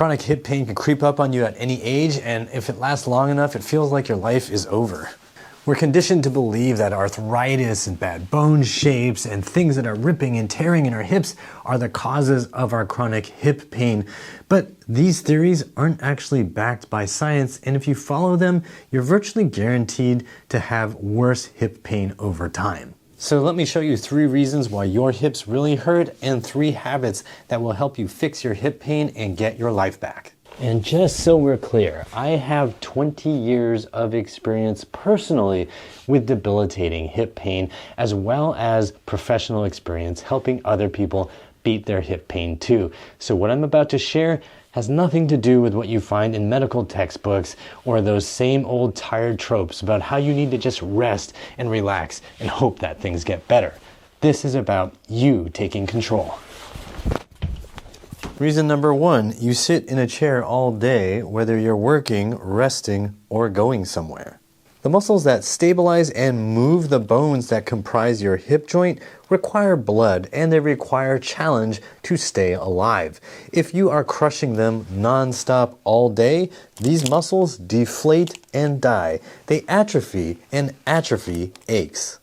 Chronic hip pain can creep up on you at any age, and if it lasts long enough, it feels like your life is over. We're conditioned to believe that arthritis and bad bone shapes and things that are ripping and tearing in our hips are the causes of our chronic hip pain. But these theories aren't actually backed by science, and if you follow them, you're virtually guaranteed to have worse hip pain over time. So let me show you 3 reasons why your hips really hurt and 3 habits that will help you fix your hip pain and get your life back. And just so we're clear, I have 20 years of experience personally with debilitating hip pain, as well as professional experience helping other people beat their hip pain too. So what I'm about to share has nothing to do with what you find in medical textbooks or those same old tired tropes about how you need to just rest and relax and hope that things get better. This is about you taking control. Reason number 1, you sit in a chair all day, whether you're working, resting, or going somewhere. The muscles that stabilize and move the bones that comprise your hip joint require blood, and they require challenge to stay alive. If you are crushing them non-stop all day, these muscles deflate and die. They atrophy, and atrophy aches.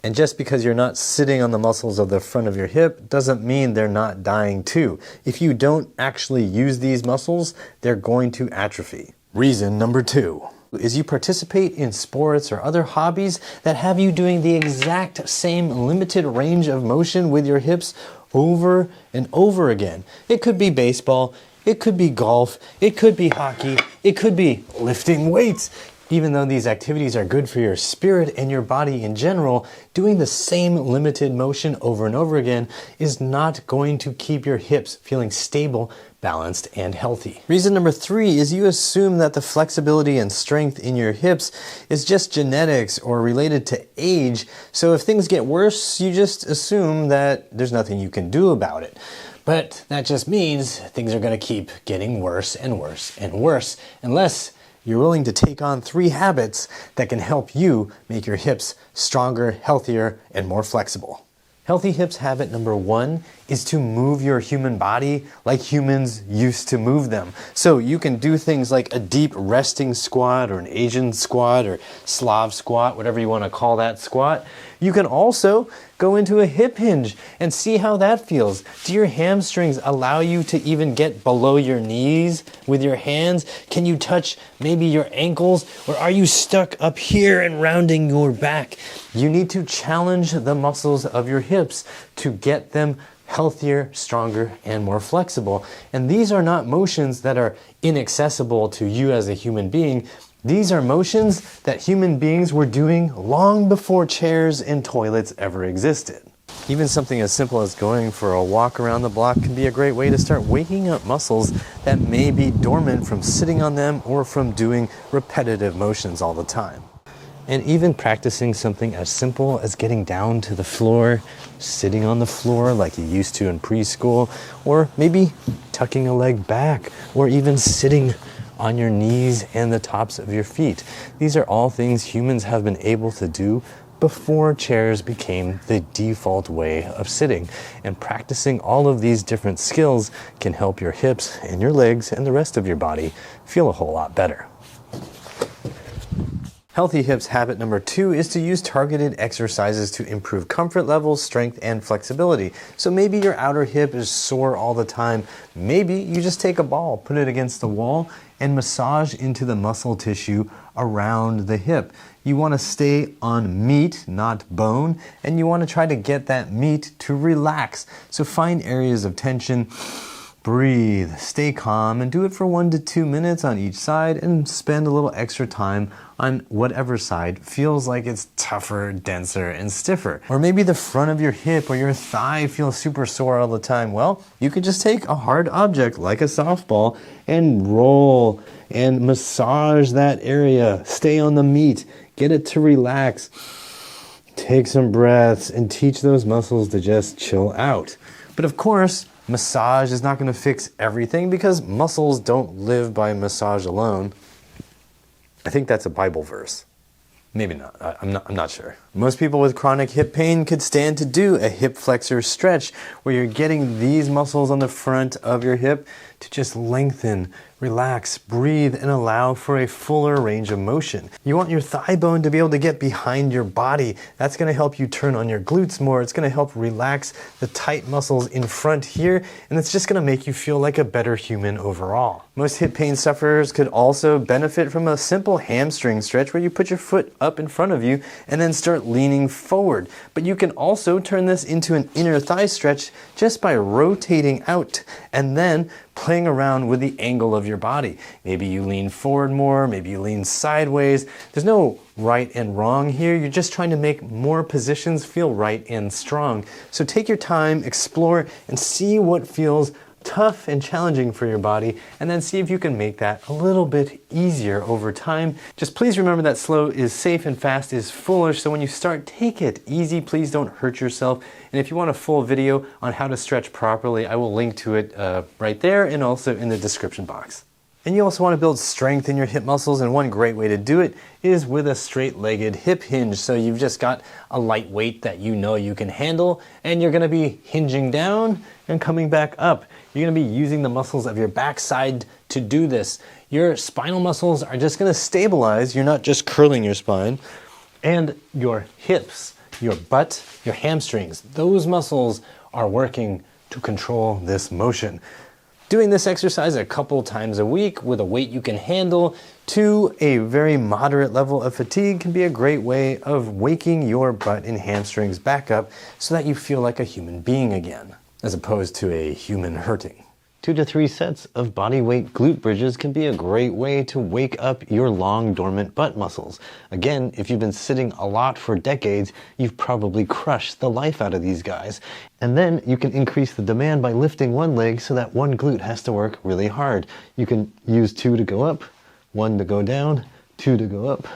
And just because you're not sitting on the muscles of the front of your hip doesn't mean they're not dying too. If you don't actually use these muscles, they're going to atrophy. Reason number 2 is you participate in sports or other hobbies that have you doing the exact same limited range of motion with your hips over and over again. It could be baseball, it could be golf, it could be hockey, it could be lifting weights. Even though these activities are good for your spirit and your body in general, doing the same limited motion over and over again is not going to keep your hips feeling stable, balanced, and healthy. Reason number 3 is you assume that the flexibility and strength in your hips is just genetics or related to age, so if things get worse, you just assume that there's nothing you can do about it. But that just means things are going to keep getting worse and worse and worse, unless you're willing to take on 3 habits that can help you make your hips stronger, healthier, and more flexible. Healthy hips habit number 1 is to move your human body like humans used to move them. So you can do things like a deep resting squat or an Asian squat or Slav squat, whatever you want to call that squat. You can also go into a hip hinge and see how that feels. Do your hamstrings allow you to even get below your knees with your hands? Can you touch maybe your ankles, or are you stuck up here and rounding your back? You need to challenge the muscles of your hips to get them healthier, stronger, and more flexible. And these are not motions that are inaccessible to you as a human being. These are motions that human beings were doing long before chairs and toilets ever existed. Even something as simple as going for a walk around the block can be a great way to start waking up muscles that may be dormant from sitting on them or from doing repetitive motions all the time. And even practicing something as simple as getting down to the floor, sitting on the floor like you used to in preschool, or maybe tucking a leg back, or even sitting on your knees and the tops of your feet. These are all things humans have been able to do before chairs became the default way of sitting. And practicing all of these different skills can help your hips and your legs and the rest of your body feel a whole lot better. Healthy hips habit number 2 is to use targeted exercises to improve comfort levels, strength, and flexibility. So maybe your outer hip is sore all the time. Maybe you just take a ball, put it against the wall, and massage into the muscle tissue around the hip. You want to stay on meat, not bone, and you want to try to get that meat to relax. So find areas of tension. Breathe, stay calm, and do it for 1 to 2 minutes on each side, and spend a little extra time on whatever side feels like it's tougher, denser, and stiffer. Or maybe the front of your hip or your thigh feels super sore all the time. Well, you could just take a hard object like a softball and roll and massage that area. Stay on the meat, get it to relax. Take some breaths and teach those muscles to just chill out. But of course, massage is not going to fix everything because muscles don't live by massage alone. I think that's a Bible verse. Maybe not. I'm not sure. Most people with chronic hip pain could stand to do a hip flexor stretch where you're getting these muscles on the front of your hip to just lengthen, relax, breathe, and allow for a fuller range of motion. You want your thigh bone to be able to get behind your body. That's going to help you turn on your glutes more. It's going to help relax the tight muscles in front here, and it's just going to make you feel like a better human overall. Most hip pain sufferers could also benefit from a simple hamstring stretch where you put your foot up in front of you and then start leaning forward. But you can also turn this into an inner thigh stretch just by rotating out and then playing around with the angle of your body. Maybe you lean forward more, maybe you lean sideways. There's no right and wrong here. You're just trying to make more positions feel right and strong. So take your time, explore, and see what feels tough and challenging for your body, and then see if you can make that a little bit easier over time. Just please remember that slow is safe and fast is foolish, so when you start, take it easy. Please don't hurt yourself. And if you want a full video on how to stretch properly, I will link to it right there and also in the description box. And you also want to build strength in your hip muscles, and one great way to do it is with a straight-legged hip hinge. So you've just got a light weight that you know you can handle, and you're going to be hinging down and coming back up. You're going to be using the muscles of your backside to do this. Your spinal muscles are just going to stabilize. You're not just curling your spine. And your hips, your butt, your hamstrings, those muscles are working to control this motion. Doing this exercise a couple times a week with a weight you can handle to a very moderate level of fatigue can be a great way of waking your butt and hamstrings back up so that you feel like a human being again, as opposed to a human hurting. 2 to 3 sets of body weight glute bridges can be a great way to wake up your long dormant butt muscles. Again, if you've been sitting a lot for decades, you've probably crushed the life out of these guys. And then you can increase the demand by lifting one leg so that one glute has to work really hard. You can use 2 to go up, 1 to go down, 2 to go up,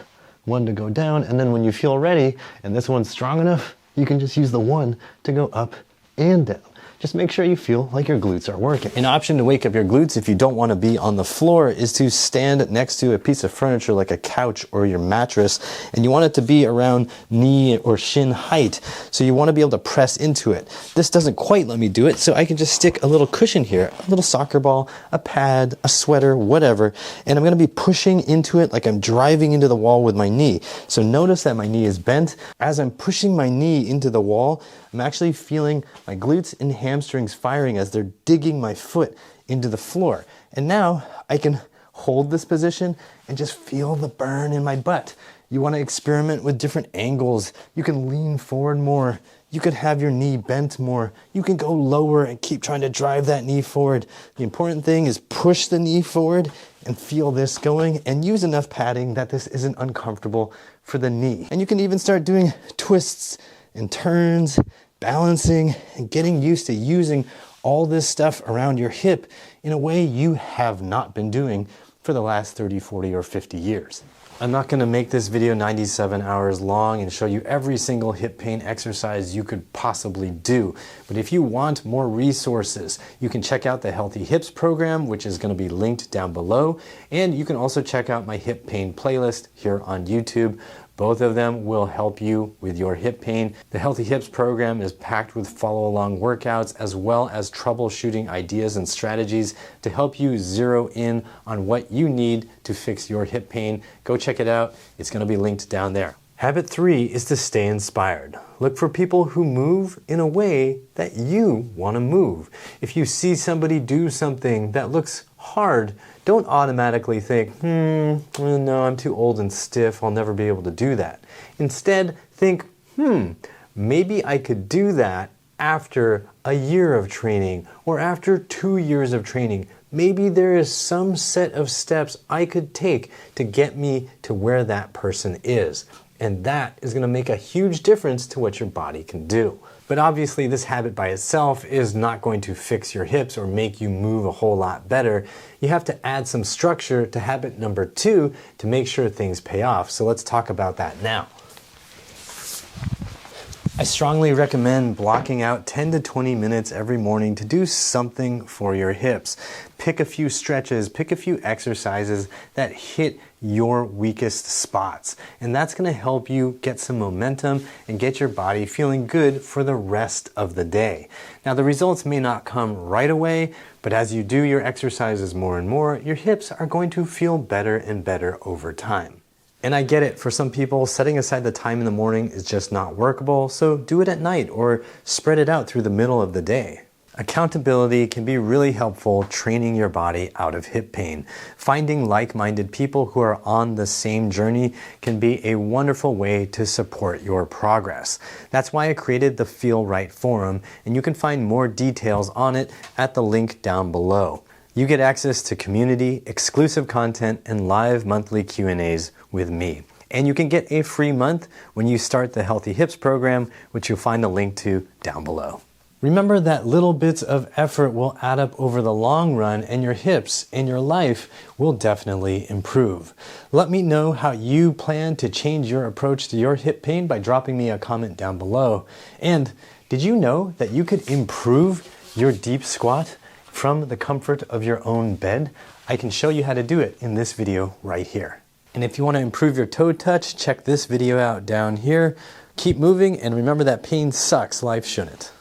1 to go down, and then when you feel ready and this one's strong enough, you can just use the 1 to go up and down. Just make sure you feel like your glutes are working. An option to wake up your glutes if you don't want to be on the floor is to stand next to a piece of furniture like a couch or your mattress, and you want it to be around knee or shin height. So you want to be able to press into it. This doesn't quite let me do it, so I can just stick a little cushion here, a little soccer ball, a pad, a sweater, whatever, and I'm going to be pushing into it like I'm driving into the wall with my knee. So notice that my knee is bent. As I'm pushing my knee into the wall, I'm actually feeling my glutes and hamstrings firing as they're digging my foot into the floor. And now I can hold this position and just feel the burn in my butt. You want to experiment with different angles. You can lean forward more. You could have your knee bent more. You can go lower and keep trying to drive that knee forward. The important thing is push the knee forward and feel this going, and use enough padding that this isn't uncomfortable for the knee. And you can even start doing twists and turns, balancing, and getting used to using all this stuff around your hip in a way you have not been doing for the last 30, 40, or 50 years. I'm not going to make this video 97 hours long and show you every single hip pain exercise you could possibly do. But if you want more resources, you can check out the Healthy Hips program, which is going to be linked down below. And you can also check out my hip pain playlist here on YouTube. Both of them will help you with your hip pain. The Healthy Hips program is packed with follow-along workouts as well as troubleshooting ideas and strategies to help you zero in on what you need to fix your hip pain. Go check it out. It's going to be linked down there. Habit 3 is to stay inspired. Look for people who move in a way that you want to move. If you see somebody do something that looks hard, don't automatically think, no, I'm too old and stiff, I'll never be able to do that. Instead, think, maybe I could do that after a year of training or after 2 years of training. Maybe there is some set of steps I could take to get me to where that person is. And that is going to make a huge difference to what your body can do. But obviously this habit by itself is not going to fix your hips or make you move a whole lot better. You have to add some structure to habit number 2 to make sure things pay off. So let's talk about that now. I strongly recommend blocking out 10 to 20 minutes every morning to do something for your hips. Pick a few stretches, pick a few exercises that hit your weakest spots. And that's going to help you get some momentum and get your body feeling good for the rest of the day. Now, the results may not come right away, but as you do your exercises more and more, your hips are going to feel better and better over time. And I get it, for some people, setting aside the time in the morning is just not workable, so do it at night or spread it out through the middle of the day. Accountability can be really helpful training your body out of hip pain. Finding like-minded people who are on the same journey can be a wonderful way to support your progress. That's why I created the Feel Right Forum, and you can find more details on it at the link down below. You get access to community, exclusive content, and live monthly Q&As with me. And you can get a free month when you start the Healthy Hips program, which you'll find a link to down below. Remember that little bits of effort will add up over the long run, and your hips and your life will definitely improve. Let me know how you plan to change your approach to your hip pain by dropping me a comment down below. And did you know that you could improve your deep squat from the comfort of your own bed? I can show you how to do it in this video right here. And if you want to improve your toe touch, check this video out down here. Keep moving, and remember that pain sucks, life shouldn't.